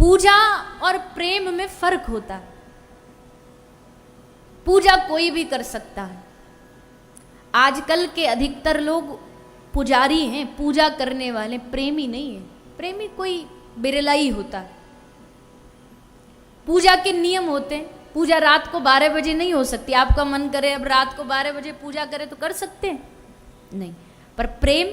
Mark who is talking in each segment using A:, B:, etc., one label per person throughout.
A: पूजा और प्रेम में फर्क होता है। पूजा कोई भी कर सकता है। आजकल के अधिकतर लोग पुजारी हैं, पूजा करने वाले, प्रेमी नहीं है। प्रेमी कोई बिरला ही होता है। पूजा के नियम होते हैं। पूजा रात को 12 बजे नहीं हो सकती। आपका मन करे अब रात को 12 बजे पूजा करे तो कर सकते हैं? नहीं। पर प्रेम,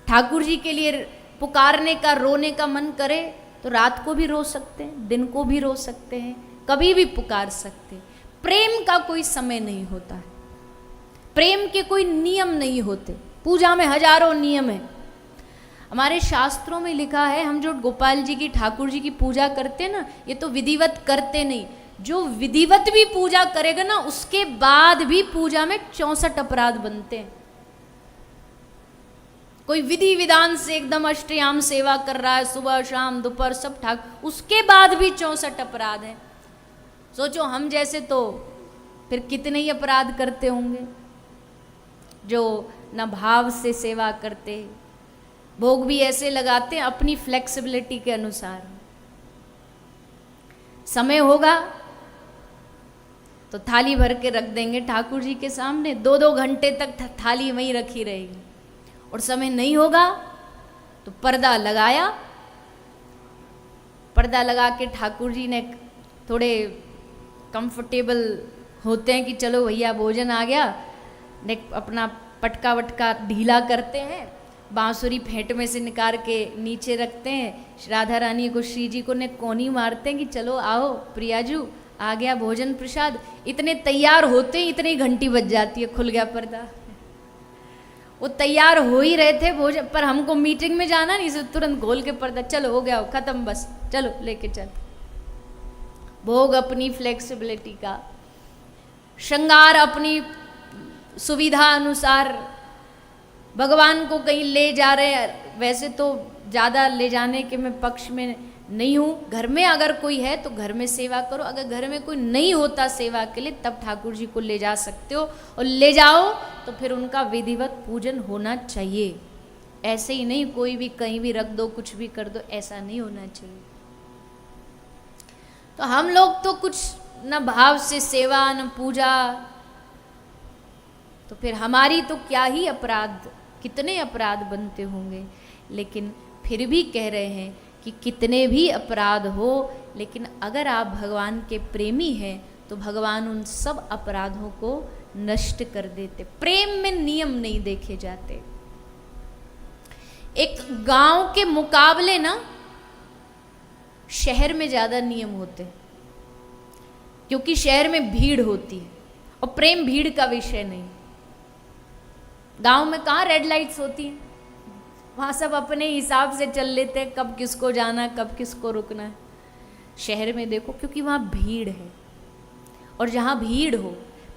A: ठाकुर जी के लिए पुकारने का, रोने का मन करे तो रात को भी रो सकते हैं, दिन को भी रो सकते हैं, कभी भी पुकार सकते हैं। प्रेम का कोई समय नहीं होता है। प्रेम के कोई नियम नहीं होते। पूजा में हजारों नियम है। हमारे शास्त्रों में लिखा है, हम जो गोपाल जी की, ठाकुर जी की पूजा करते हैं ना, ये तो विधिवत करते नहीं। जो विधिवत भी पूजा करेगा ना, उसके बाद भी पूजा में 64 अपराध बनते हैं। कोई विधि विधान से एकदम अष्टयाम सेवा कर रहा है, सुबह शाम दोपहर सब ठाक, उसके बाद भी 64 अपराध है। सोचो हम जैसे तो फिर कितने ही अपराध करते होंगे, जो न भाव से सेवा करते, भोग भी ऐसे लगाते हैं अपनी फ्लेक्सिबिलिटी के अनुसार। समय होगा तो थाली भर के रख देंगे ठाकुर जी के सामने, 2-2 घंटे तक थाली वहीं रखी रहेगी। और समय नहीं होगा तो पर्दा लगाया, पर्दा लगा के ठाकुर जी ने थोड़े कंफर्टेबल होते हैं कि चलो भैया भोजन आ गया, ने अपना पटका वटका ढीला करते हैं, बांसुरी फेंट में से निकाल के नीचे रखते हैं, राधा रानी को, श्री जी को ने कोनी मारते हैं कि चलो आओ प्रियाजू, आ गया भोजन प्रसाद। इतने तैयार होते ही इतनी घंटी बज जाती है, खुल गया पर्दा। वो तैयार हो ही रहे थे भोजन, पर हमको मीटिंग में जाना नहीं, सिर्फ तुरंत खोल के पर्दा, चलो हो गया, खत्म, बस चलो लेके चल। भोग अपनी फ्लेक्सिबिलिटी का, श्रृंगार अपनी सुविधा अनुसार। भगवान को कहीं ले जा रहे हैं, वैसे तो ज़्यादा ले जाने के मैं पक्ष में नहीं हूँ। घर में अगर कोई है तो घर में सेवा करो, अगर घर में कोई नहीं होता सेवा के लिए तब ठाकुर जी को ले जा सकते हो, और ले जाओ तो फिर उनका विधिवत पूजन होना चाहिए। ऐसे ही नहीं कोई भी कहीं भी रख दो, कुछ भी कर दो, ऐसा नहीं होना चाहिए। तो हम लोग तो कुछ न भाव से सेवा न पूजा, तो फिर हमारी तो क्या ही अपराध, कितने अपराध बनते होंगे। लेकिन फिर भी कह रहे हैं कि कितने भी अपराध हो, लेकिन अगर आप भगवान के प्रेमी हैं तो भगवान उन सब अपराधों को नष्ट कर देते। प्रेम में नियम नहीं देखे जाते। एक गांव के मुकाबले ना शहर में ज्यादा नियम होते हैं, क्योंकि शहर में भीड़ होती है और प्रेम भीड़ का विषय नहीं। गांव में कहाँ रेड लाइट्स होती हैं, वहाँ सब अपने हिसाब से चल लेते हैं, कब किसको जाना, कब किसको रुकना है। शहर में देखो, क्योंकि वहाँ भीड़ है, और जहाँ भीड़ हो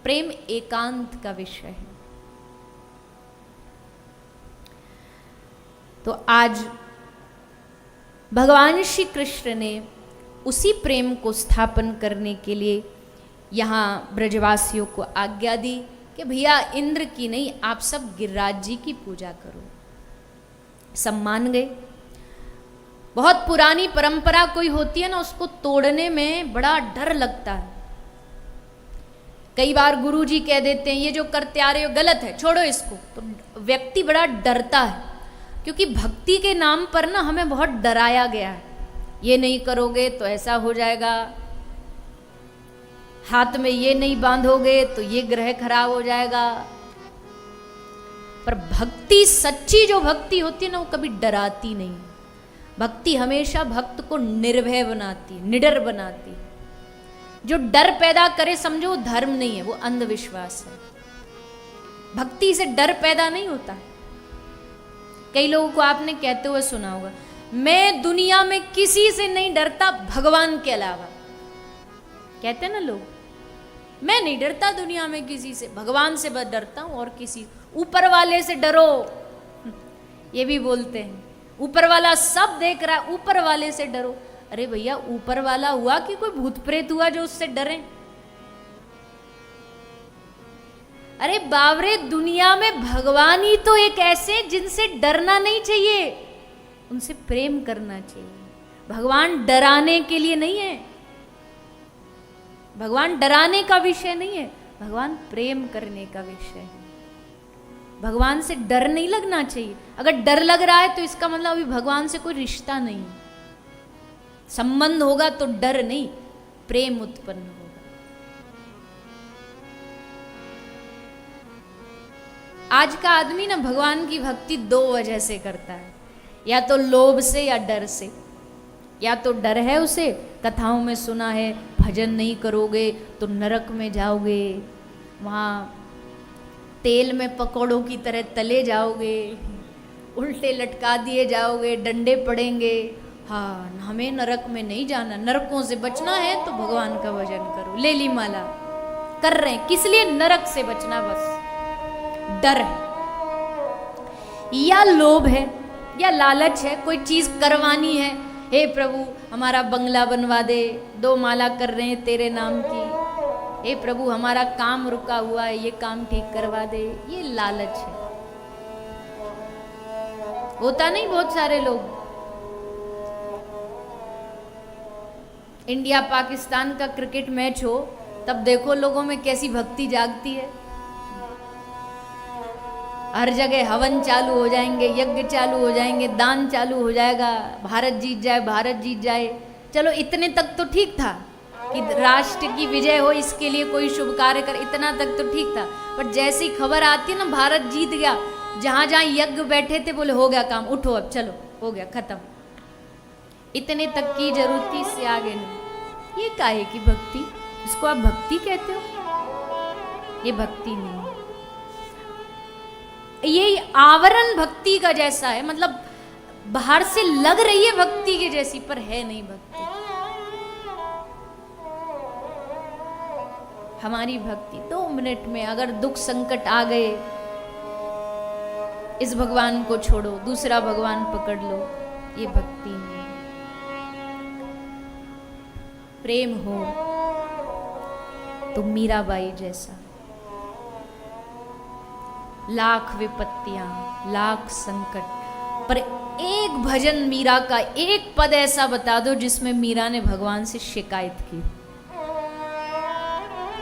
A: प्रेम एकांत का विषय है। तो आज भगवान श्री कृष्ण ने उसी प्रेम को स्थापन करने के लिए यहाँ ब्रजवासियों को आज्ञा दी कि भैया इंद्र की नहीं, आप सब गिरिराज जी की पूजा करो। सब मान गए। बहुत पुरानी परंपरा कोई होती है ना, उसको तोड़ने में बड़ा डर लगता है। कई बार गुरु जी कह देते हैं ये जो करते आ रहे हो गलत है, छोड़ो इसको, तो व्यक्ति बड़ा डरता है। क्योंकि भक्ति के नाम पर ना हमें बहुत डराया गया है, ये नहीं करोगे तो ऐसा हो जाएगा, हाथ में ये नहीं बांधोगे तो ये ग्रह खराब हो जाएगा। पर भक्ति, सच्ची जो भक्ति होती है ना, वो कभी डराती नहीं। भक्ति हमेशा भक्त को निर्भय बनाती है, निडर बनाती है। जो डर पैदा करे समझो वो धर्म नहीं है, वो अंधविश्वास है। भक्ति से डर पैदा नहीं होता। कई लोगों को आपने कहते हुए सुना होगा, मैं दुनिया में किसी से नहीं डरता भगवान के अलावा। कहते हैं ना लोग, मैं नहीं डरता दुनिया में किसी से, भगवान से बस डरता हूं, और किसी, ऊपर वाले से डरो, ये भी बोलते हैं। ऊपर वाला सब देख रहा है, ऊपर वाले से डरो। अरे भैया, ऊपर वाला हुआ कि कोई भूत प्रेत हुआ जो उससे डरे? अरे बावरे, दुनिया में भगवान ही तो एक ऐसे जिनसे डरना नहीं चाहिए, उनसे प्रेम करना चाहिए। भगवान डराने के लिए नहीं है, भगवान डराने का विषय नहीं है, भगवान प्रेम करने का विषय है। भगवान से डर नहीं लगना चाहिए। अगर डर लग रहा है तो इसका मतलब अभी भगवान से कोई रिश्ता नहीं, संबंध होगा तो डर नहीं, प्रेम उत्पन्न होगा। आज का आदमी ना भगवान की भक्ति दो वजह से करता है, या तो लोभ से या डर से। या तो डर है उसे, कथाओं में सुना है भजन नहीं करोगे तो नरक में जाओगे, वहाँ तेल में पकौड़ों की तरह तले जाओगे, उल्टे लटका दिए जाओगे, डंडे पड़ेंगे। हाँ, हमें नरक में नहीं जाना, नरकों से बचना है तो भगवान का भजन करो। ले ली माला, कर रहे हैं किस लिए? नरक से बचना, बस डर है या लोभ है या लालच है, कोई चीज करवानी है। हे प्रभु हमारा बंगला बनवा दे, 2 माला कर रहे हैं तेरे नाम की। हे प्रभु हमारा काम रुका हुआ है, ये काम ठीक करवा दे, ये लालच है। होता नहीं बहुत सारे लोग। इंडिया पाकिस्तान का क्रिकेट मैच हो तब देखो लोगों में कैसी भक्ति जागती है। हर जगह हवन चालू हो जाएंगे, यज्ञ चालू हो जाएंगे, दान चालू हो जाएगा, भारत जीत जाए, भारत जीत जाए। चलो इतने तक तो ठीक था कि राष्ट्र की विजय हो, इसके लिए कोई शुभ कार्य कर, इतना तक तो ठीक था। पर जैसी खबर आती है ना भारत जीत गया, जहां जहां यज्ञ बैठे थे बोले हो गया काम, उठो अब चलो, हो गया खत्म। इतने तक की जरूरत थी, इससे आगे नहीं। ये काहे की भक्ति? इसको आप भक्ति कहते हो? ये भक्ति नहीं है। ये आवरण भक्ति का जैसा है, मतलब बाहर से लग रही है भक्ति के जैसी, पर है नहीं भक्ति। हमारी भक्ति 2 मिनट में, अगर दुख संकट आ गए, इस भगवान को छोड़ो, दूसरा भगवान पकड़ लो, ये भक्ति नहीं। प्रेम हो तो मीराबाई जैसा, लाख विपत्तियां, लाख संकट, पर एक भजन मीरा का, एक पद ऐसा बता दो जिसमें मीरा ने भगवान से शिकायत की।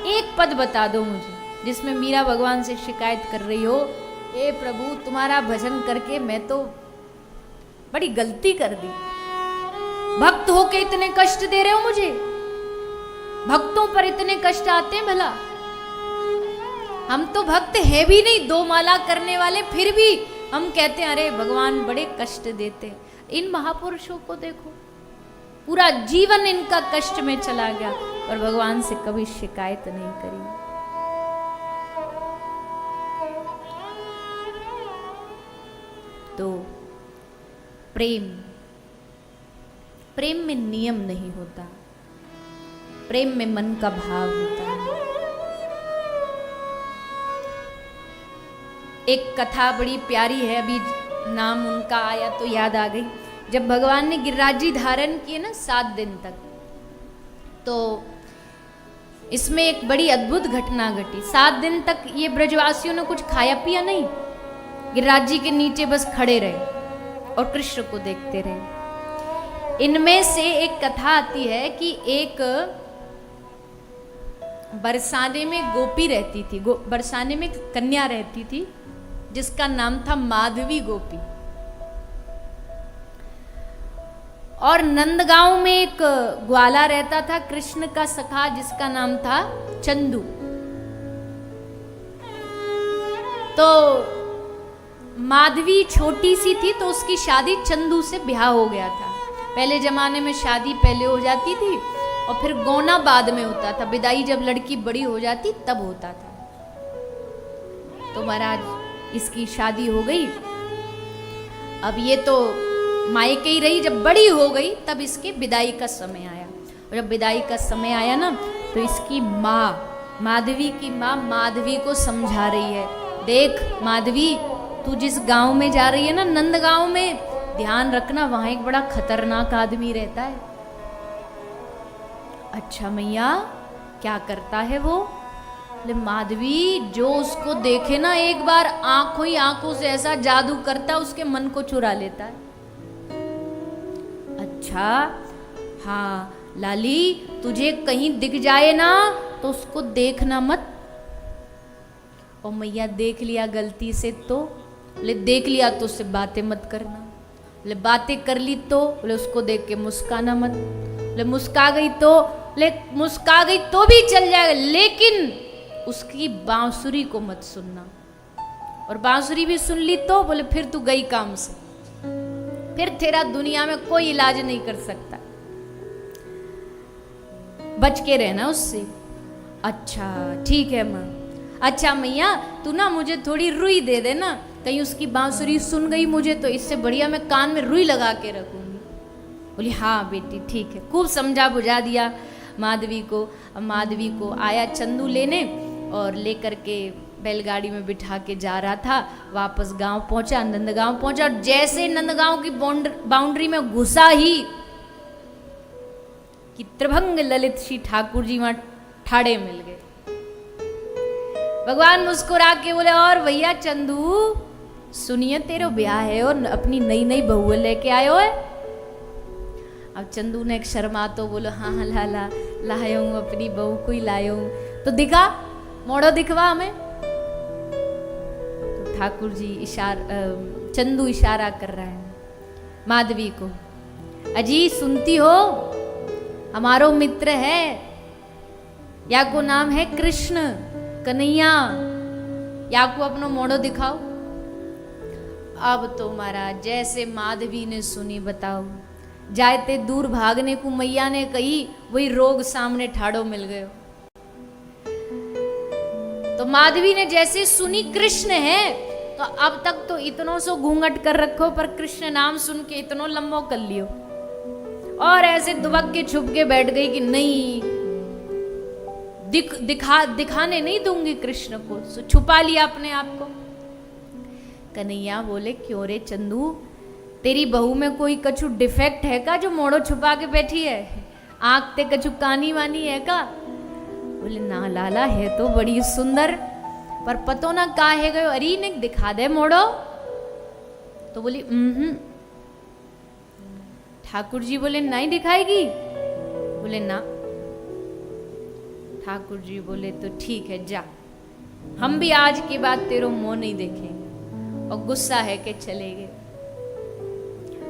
A: एक पद बता दो मुझे जिसमें मीरा भगवान से शिकायत कर रही हो, हे प्रभु तुम्हारा भजन करके मैं तो बड़ी गलती कर दी, भक्त होके इतने कष्ट दे रहे हो मुझे। भक्तों पर इतने कष्ट आते हैं भला? हम तो भक्त है भी नहीं, 2 माला करने वाले, फिर भी हम कहते हैं अरे भगवान बड़े कष्ट देते हैं। इन महापुरुषों को देखो, पूरा जीवन इनका कष्ट में चला गया, और भगवान से कभी शिकायत नहीं करी। तो प्रेम, प्रेम में नियम नहीं होता, प्रेम में मन का भाव होता है। एक कथा बड़ी प्यारी है, अभी नाम उनका आया तो याद आ गई। जब भगवान ने गिरिराज धारण किए ना 7 दिन तक, तो इसमें एक बड़ी अद्भुत घटना घटी। 7 दिन तक ये ब्रजवासियों ने कुछ खाया पिया नहीं, गिरिराज जी के नीचे बस खड़े रहे और कृष्ण को देखते रहे। इनमें से एक कथा आती है कि एक बरसाने में गोपी रहती थी, बरसाने में कन्या रहती थी जिसका नाम था माधवी गोपी। और नंदगांव में एक ग्वाला रहता था कृष्ण का सखा जिसका नाम था चंदू। तो माधवी छोटी सी थी तो उसकी शादी चंदू से ब्याह हो गया था। पहले जमाने में शादी पहले हो जाती थी और फिर गौना बाद में होता था, विदाई जब लड़की बड़ी हो जाती तब होता था। तो महाराज इसकी शादी हो गई। अब ये तो मायके ही रही, जब बड़ी हो गई तब इसके विदाई का समय आया। और जब विदाई का समय आया ना, तो इसकी माँ, माधवी की माँ माधवी को समझा रही है, देख माधवी तू जिस गांव में जा रही है ना, नंद गांव में, ध्यान रखना वहां एक बड़ा खतरनाक आदमी रहता है। अच्छा मैया क्या करता है वो? माधवी जो उसको देखे ना एक बार आंखों ही आंखों से ऐसा जादू करता है, उसके मन को चुरा लेता है। अच्छा था, हाँ लाली तुझे कहीं दिख जाए ना तो उसको देखना मत। और मैया देख लिया गलती से तो बोले देख लिया तो उससे बातें मत करना। बोले बातें कर ली तो बोले उसको देख के मुस्काना मत। बोले मुस्का गई तो बोले मुस्का गई तो भी चल जाएगा, लेकिन उसकी बांसुरी को मत सुनना। और बांसुरी भी सुन ली तो बोले फिर तू गई काम से, फिर तेरा दुनिया में कोई इलाज नहीं कर सकता, बच के रहना उससे। अच्छा ठीक है माँ। अच्छा मैया तू ना मुझे थोड़ी रुई दे देना, कहीं उसकी बांसुरी सुन गई मुझे तो इससे बढ़िया मैं कान में रुई लगा के रखूंगी। बोली हाँ बेटी ठीक है। खूब समझा बुझा दिया माधवी को। अब माधवी को आया चंदू लेने और लेकर के बैलगाड़ी में बिठा के जा रहा था। वापस गांव पहुंचा, नंदगांव पहुंचा, और जैसे नंदगांव की बाउंड्री में घुसा ही कि त्रिभंग ललित श्री ठाकुर जी वहां ठाड़े मिल गए। भगवान मुस्कुरा के बोले और भैया चंदू सुनिए तेरा ब्याह है और अपनी नई नई बहू लेके आयो है। अब चंदू ने एक शर्मा तो बोलो हाँ हाँ लाला लाया हूँ, अपनी बहू को ही लाया हूँ। तो दिखा मोड़ो दिखवा हमें। तो ठाकुर जी चंदू इशारा कर रहा है माधवी को, अजी सुनती हो हमारो मित्र है, या को नाम है कृष्ण कन्हैया, या को अपनो मोड़ो दिखाओ। अब तो महाराज जैसे माधवी ने सुनी बताओ, जाते दूर भागने को मैया ने कही वही रोग सामने ठाड़ो मिल गयो। तो माधवी ने जैसे सुनी कृष्ण है, तो अब तक तो इतनो सो घूंघट कर रखो, पर कृष्ण नाम सुन के इतनो लंबो कर लियो, और ऐसे दुबक के छुप के बैठ गई कि नहीं दिखाने नहीं दूंगी कृष्ण को। सो छुपा लिया अपने आप को। कन्हैया बोले क्यों रे चंदू, तेरी बहू में कोई कछु डिफेक्ट है का जो मोड़ो छुपा के बैठी है? आंख ते कछु कानी वानी है का? बोले ना लाला है तो बड़ी सुंदर, पर पतो ना का है गयो, अरे ने दिखा दे मोड़ो। तो बोली ठाकुर जी बोले नहीं दिखाएगी? बोले ना। ठाकुर जी बोले तो ठीक है जा, हम भी आज के बाद तेरो मुंह नहीं देखेंगे। और गुस्सा है के चले गए।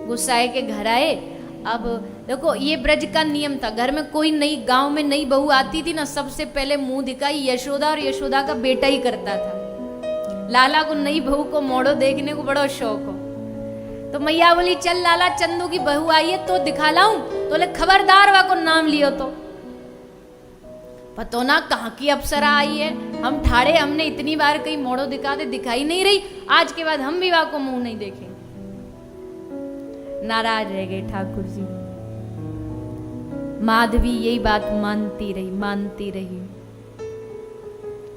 A: गुस्सा है के घर आए। अब देखो ये ब्रज का नियम था, घर में कोई नई गांव में नई बहू आती थी ना, सबसे पहले मुंह दिखाई यशोदा और यशोदा का बेटा ही करता था। लाला को नई बहू को मोड़ो देखने को बड़ा शौक हो। तो मैया बोली चल लाला चंदू की बहू आई है तो दिखा लाऊं। तो बोले खबरदार वा को नाम लियो तो पतो ना कहाँ की अप्सरा आई है, हम ठाड़े हमने इतनी बार कहीं मोड़ो दिखा दे दिखाई नहीं रही, आज के बाद हम भी वा को मुंह नहीं देखेंगे। नाराज रह गए ठाकुर जी। माधवी यही बात मानती रही।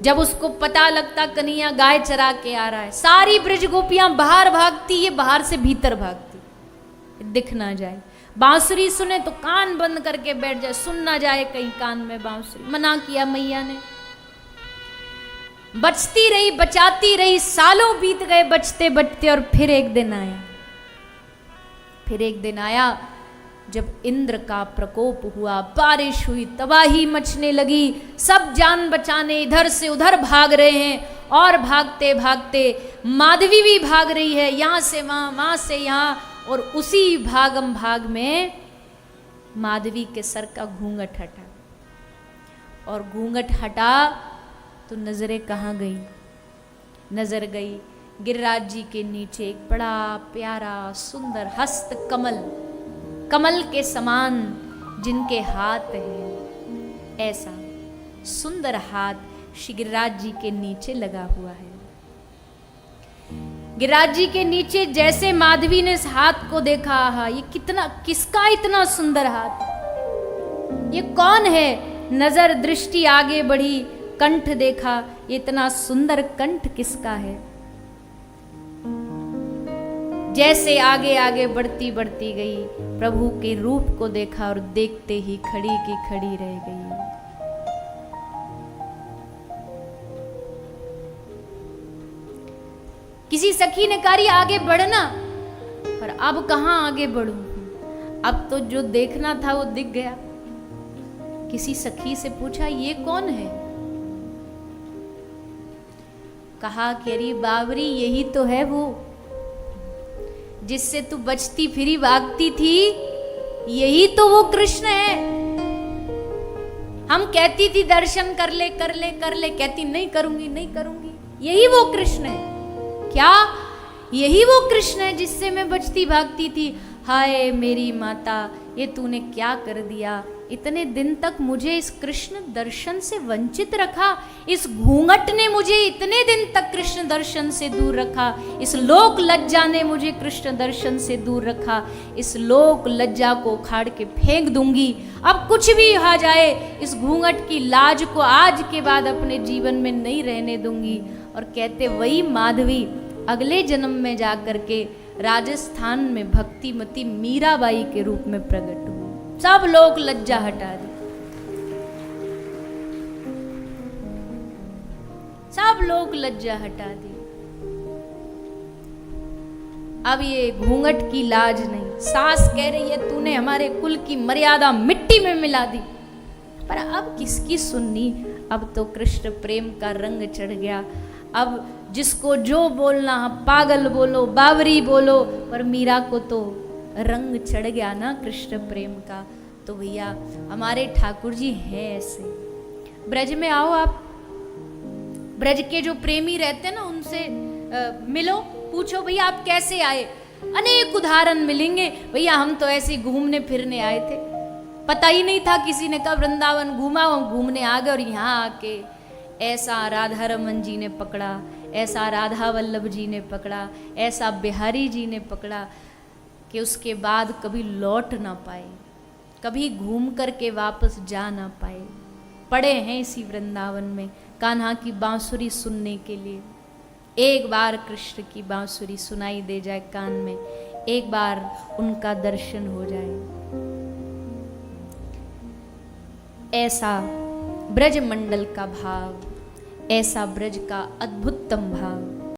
A: जब उसको पता लगता कन्हैया गाय चरा के आ रहा है, सारी ब्रज गोपियां बाहर भागती, ये बाहर से भीतर भागती, दिख ना जाए। बांसुरी सुने तो कान बंद करके बैठ जाए, सुन ना जाए कहीं कान में बांसुरी। मना किया मैया ने, बचती रही बचाती रही, सालों बीत गए बचते बचते। और फिर एक दिन आया जब इंद्र का प्रकोप हुआ, बारिश हुई, तबाही मचने लगी, सब जान बचाने इधर से उधर भाग रहे हैं। और भागते भागते माधवी भी भाग रही है, यहां से वहां से यहां। और उसी भागम भाग में माधवी के सर का घूंघट हटा, और घूंघट हटा तो नजरें कहाँ गई? नजर गई गिरिराज जी के नीचे एक बड़ा प्यारा सुंदर हस्त कमल के समान जिनके हाथ हैं, ऐसा सुंदर हाथ श्री गिरिराज जी के नीचे लगा हुआ है। गिरिराज जी के नीचे जैसे माधवी ने इस हाथ को देखा, हा ये किसका इतना सुंदर हाथ, ये कौन है? नजर दृष्टि आगे बढ़ी, कंठ देखा, ये इतना सुंदर कंठ किसका है? जैसे आगे आगे बढ़ती गई, प्रभु के रूप को देखा और देखते ही खड़ी की खड़ी रह गई। किसी सखी ने कहा आगे बढ़ना, पर अब कहां आगे बढ़ूं? अब तो जो देखना था वो दिख गया। किसी सखी से पूछा ये कौन है? कहा कि अरे बावरी यही तो है वो जिससे तू बचती फिरी भागती थी, यही तो वो कृष्ण है। हम कहती थी दर्शन कर ले कर ले कर ले, कहती नहीं करूंगी नहीं करूंगी, यही वो कृष्ण है। क्या यही वो कृष्ण है जिससे मैं बचती भागती थी? हाय मेरी माता, ये तूने क्या कर दिया? इतने दिन तक मुझे इस कृष्ण दर्शन से वंचित रखा, इस घूंघट ने मुझे इतने दिन तक कृष्ण दर्शन से दूर रखा, इस लोक लज्जा ने मुझे कृष्ण दर्शन से दूर रखा। इस लोक लज्जा को उखाड़ के फेंक दूंगी, अब कुछ भी आ जाए, इस घूंघट की लाज को आज के बाद अपने जीवन में नहीं रहने दूंगी। और कहते वही माधवी अगले जन्म में जाकर के राजस्थान में भक्तिमती मीराबाई के रूप में प्रकट हुई। सब लोग लज्जा हटा दी, सब लोग लज्जा हटा दी। अब ये घूंघट की लाज नहीं। सास कह रही है तूने हमारे कुल की मर्यादा मिट्टी में मिला दी, पर अब किसकी सुननी? अब तो कृष्ण प्रेम का रंग चढ़ गया। अब जिसको जो बोलना, पागल बोलो, बावरी बोलो, पर मीरा को तो रंग चढ़ गया ना कृष्ण प्रेम का। तो भैया हमारे ठाकुर जी हैं ऐसे। ब्रज में आओ आप, ब्रज के जो प्रेमी रहते हैं ना उनसे मिलो, पूछो भैया आप कैसे आए, अनेक उदाहरण मिलेंगे। भैया हम तो ऐसे घूमने फिरने आए थे, पता ही नहीं था, किसी ने कहा वृंदावन घूमा, हम घूमने आ गए और यहाँ आके ऐसा राधा रमन जी ने पकड़ा, ऐसा राधा वल्लभ जी ने पकड़ा, ऐसा बिहारी जी ने पकड़ा कि उसके बाद कभी लौट ना पाए, कभी घूम करके वापस जा ना पाए। पड़े हैं इसी वृंदावन में कान्हा की बांसुरी सुनने के लिए। एक बार कृष्ण की बांसुरी सुनाई दे जाए कान में, एक बार उनका दर्शन हो जाए। ऐसा ब्रज मंडल का भाव, ऐसा ब्रज का अद्भुतम भाव।